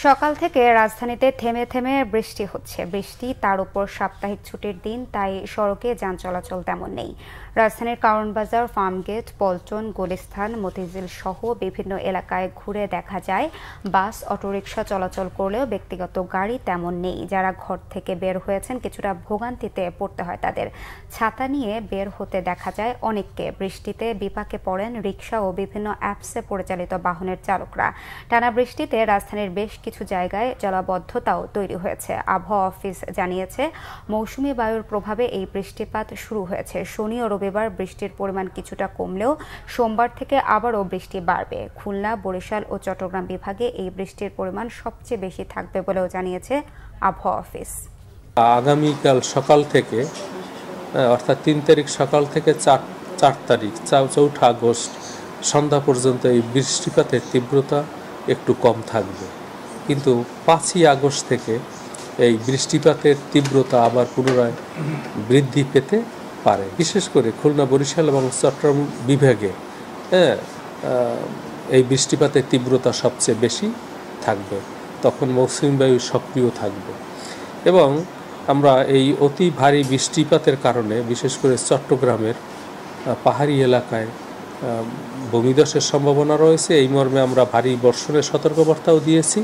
সকাল থেকে রাজধানীতে থেমে থেমে বৃষ্টি হচ্ছে। বৃষ্টি, তার উপর সাপ্তাহিক ছুটির দিন, তাই সড়কে যান চলাচল তেমন নেই। রাজধানীর কারওয়ান বাজার, ফার্মগেট, পল্টন, গুলিস্তান, মতিঝিল সহ বিভিন্ন এলাকায় ঘুরে দেখা যায় বাস, অটোরিকশা চলাচল করলেও ব্যক্তিগত গাড়ি তেমন নেই। যারা ঘর থেকে বের হয়েছেন কিছুটা ভোগান্তিতে পড়তে হয় তাদের। ছাতা নিয়ে বের হতে দেখা যায় অনেককে। বৃষ্টিতে বিপাকে পড়েন রিকশা ও বিভিন্ন অ্যাপসে পরিচালিত বাহনের চালকরা। টানা বৃষ্টিতে রাজধানীর বেশ কিছু জায়গায় জলাবদ্ধতাও তৈরি হয়েছে। আবহাওয়া অফিস জানিয়েছে, মৌসুমী বায়ুর প্রভাবে এই বৃষ্টিপাত শুরু হয়েছে। শনি ও রবিবার বৃষ্টির পরিমাণ কিছুটা কমলেও সোমবার থেকে আবারও বৃষ্টি বাড়বে। খুলনা, বরিশাল ও চট্টগ্রাম বিভাগে এই বৃষ্টির পরিমাণ সবচেয়ে বেশি থাকবে বলেও জানিয়েছে আবহাওয়া অফিস। আগামীকাল সকাল থেকে অর্থাৎ ৩ তারিখ সকাল থেকে ৪ তারিখ ৪ আগস্ট সন্ধ্যা পর্যন্ত এই বৃষ্টিপাতের তীব্রতা একটু কম থাকবে, কিন্তু ৫ই আগস্ট থেকে এই বৃষ্টিপাতের তীব্রতা আবার পুনরায় বৃদ্ধি পেতে পারে। বিশেষ করে খুলনা, বরিশাল এবং চট্টগ্রাম বিভাগে এই বৃষ্টিপাতের তীব্রতা সবচেয়ে বেশি থাকবে। তখন মৌসুমী বায়ু সক্রিয় থাকবে এবং আমরা এই অতি ভারী বৃষ্টিপাতের কারণে বিশেষ করে চট্টগ্রামের পাহাড়ি এলাকায় ভূমিধসের সম্ভাবনা রয়েছে। এই মর্মে আমরা ভারী বর্ষণের সতর্কবার্তাও দিয়েছি।